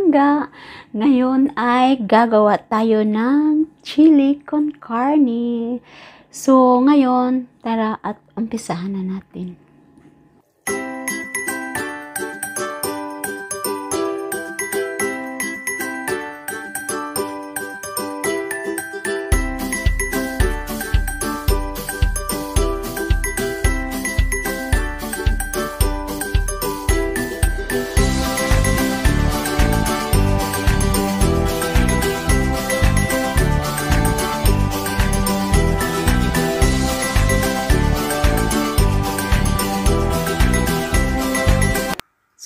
langga. Ngayon ay gagawa tayo ng chili con carne. So, ngayon, tara at umpisahan na natin.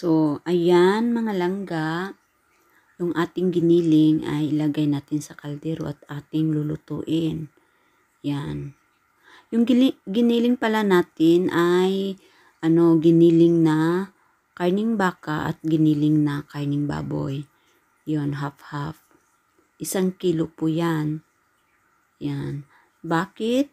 So, ayan mga langga, yung ating giniling ay ilagay natin sa kaldero at ating lulutuin. Yan. Yung giniling pala natin ay giniling na karning baka at giniling na karning baboy. Yun, half-half. 1 kilo po yan. Yan. Bakit?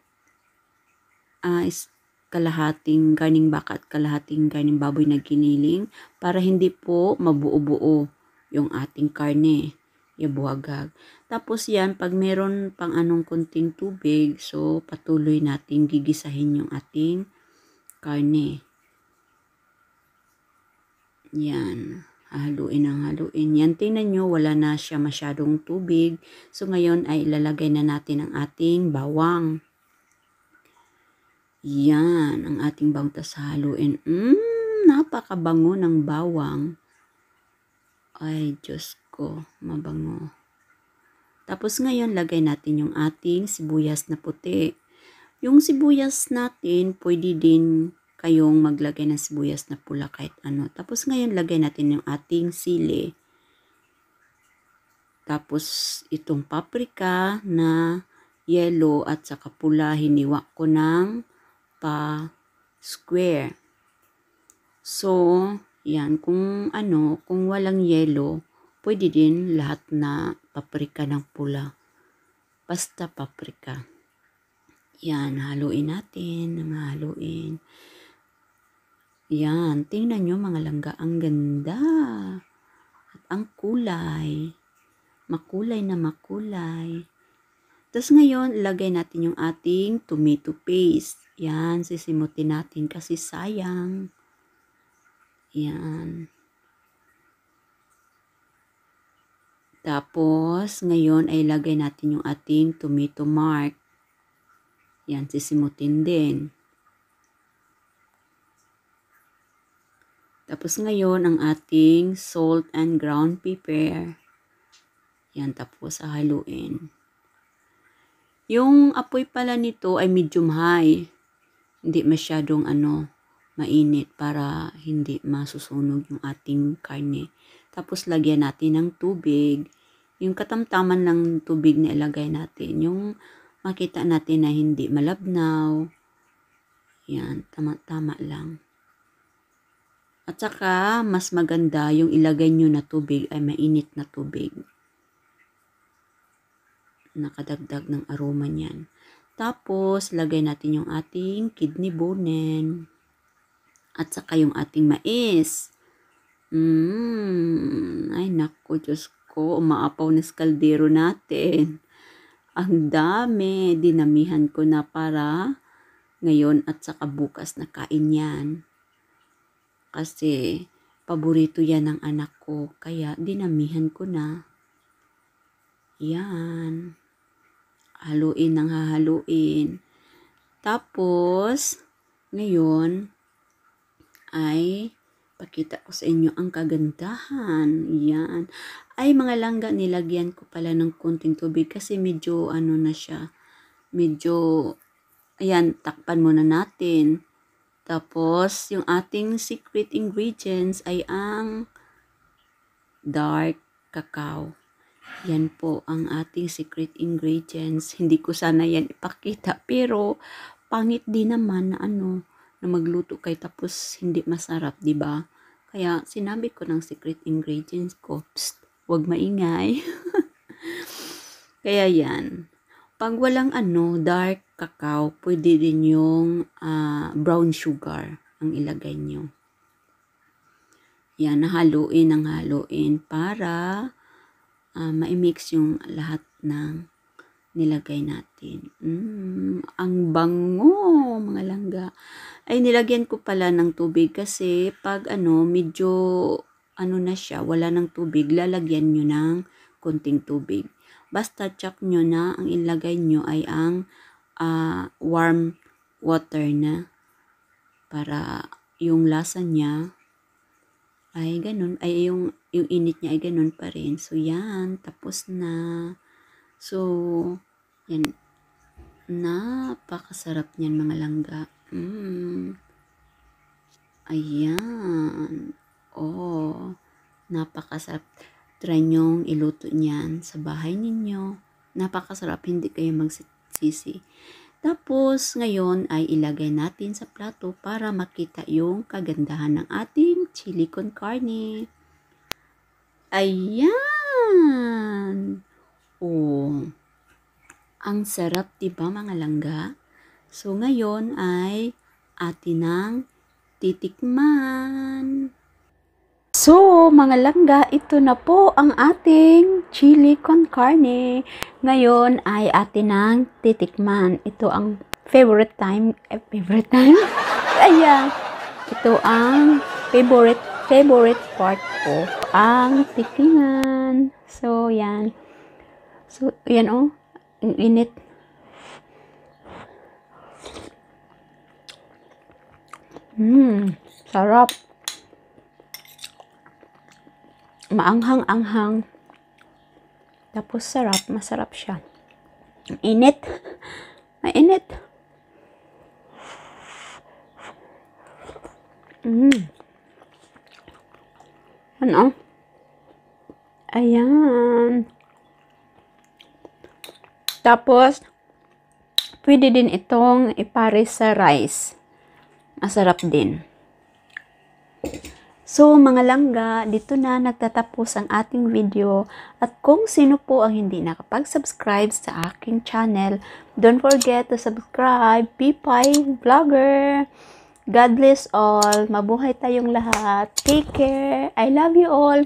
Kalahating karning baka at kalahating karning baboy na giniling para hindi po mabuo-buo yung ating karne, buhagag. Tapos yan, pag meron pang konting tubig, so patuloy nating gigisahin yung ating karne. Yan, haluin ang haluin. Yan, tingnan nyo, wala na siya masyadong tubig. So ngayon ay ilalagay na natin ang ating bawang. Yan, ang ating bawang, tas haluin. Napakabango ng bawang. Ay, Diyos ko, mabango. Tapos ngayon, lagay natin yung ating sibuyas na puti. Yung sibuyas natin, pwede din kayong maglagay ng sibuyas na pula kahit ano. Tapos ngayon, lagay natin yung ating sili. Tapos itong paprika na yellow at saka pula, hiniwa ko ng square. So, yan, kung walang yellow, pwede din lahat na paprika ng pula. Basta paprika. Yan, haluin natin, haluin. Yan, tingnan nyo mga langga, ang ganda. At ang kulay. Makulay na makulay. Tapos ngayon, ilagay natin yung ating tomato paste. Yan, sisimutin natin kasi sayang. Yan. Tapos, ngayon ay ilagay natin yung ating tomato mark. Yan, sisimutin din. Tapos ngayon, ang ating salt and ground pepper. Yan, tapos haluin. Yung apoy pala nito ay medium high. Hindi masyadong mainit para hindi masusunog yung ating karne. Tapos lagyan natin ng tubig. Yung katamtaman ng tubig na ilagay natin. Yung makita natin na hindi malabnaw. Yan, tama-tama lang. At saka, mas maganda yung ilagay nyo na tubig ay mainit na tubig. Nakadagdag ng aroma niyan. Tapos, lagay natin yung ating kidney bone. At saka yung ating mais. Ay, naku, Diyos ko. Umaapaw na sa kaldero natin. Ang dami. Dinamihan ko na para ngayon at saka bukas na kain yan. Kasi, paborito yan ng anak ko. Kaya, dinamihan ko na. Yan. Haluin ng hahaluin. Tapos, ngayon, ay pakita ko sa inyo ang kagandahan. Yan. Ay, mga langga, nilagyan ko pala ng konting tubig kasi medyo, na siya. Medyo, ayan, takpan muna natin. Tapos, yung ating secret ingredients ay ang dark cacao. Yan po ang ating secret ingredients. Hindi ko sana yan ipakita. Pero, pangit din naman na na magluto kayo tapos hindi masarap, di ba? Kaya, sinabi ko ng secret ingredients ko. Psst, huwag maingay. Kaya yan. Pag walang dark cacao, pwede din yung brown sugar ang ilagay nyo. yan, haluin para ma-mix yung lahat ng nilagay natin. Ang bango, mga langga. Ay, nilagyan ko pala ng tubig kasi pag medyo na siya, wala ng tubig, lalagyan nyo ng konting tubig. Basta check nyo na ang ilagay nyo ay ang warm water na para yung lasa niya ay ganun, ay yung init niya ay ganun pa rin. So, yan, tapos na. So, yan, napakasarap niyan mga langga. Ayan. Oh, napakasarap. Try nyong iluto niyan sa bahay ninyo. Napakasarap, hindi kayo magsisisi. Tapos, ngayon ay ilagay natin sa plato para makita yung kagandahan ng ating chili con carne. Ayan! Oh, ang sarap, diba mga langga? So, ngayon ay atin ang titikman. So, mga langga, ito na po ang ating chili con carne. Ngayon ay atin ang titikman. Ito ang favorite time. Ayan. Ito ang favorite part ko. Ang tikingan. So, yan. So, yan oh. Ang init. Sarap. Maanghang-anghang. Tapos sarap, masarap siya. Init. Mainit. Ano? Ayan. Tapos, pwede din itong ipares sa rice. Masarap din. So, mga langga, dito na nagtatapos ang ating video. At kung sino po ang hindi nakapag-subscribe sa aking channel, don't forget to subscribe, Pipay Vlogger. God bless all. Mabuhay tayong lahat. Take care. I love you all.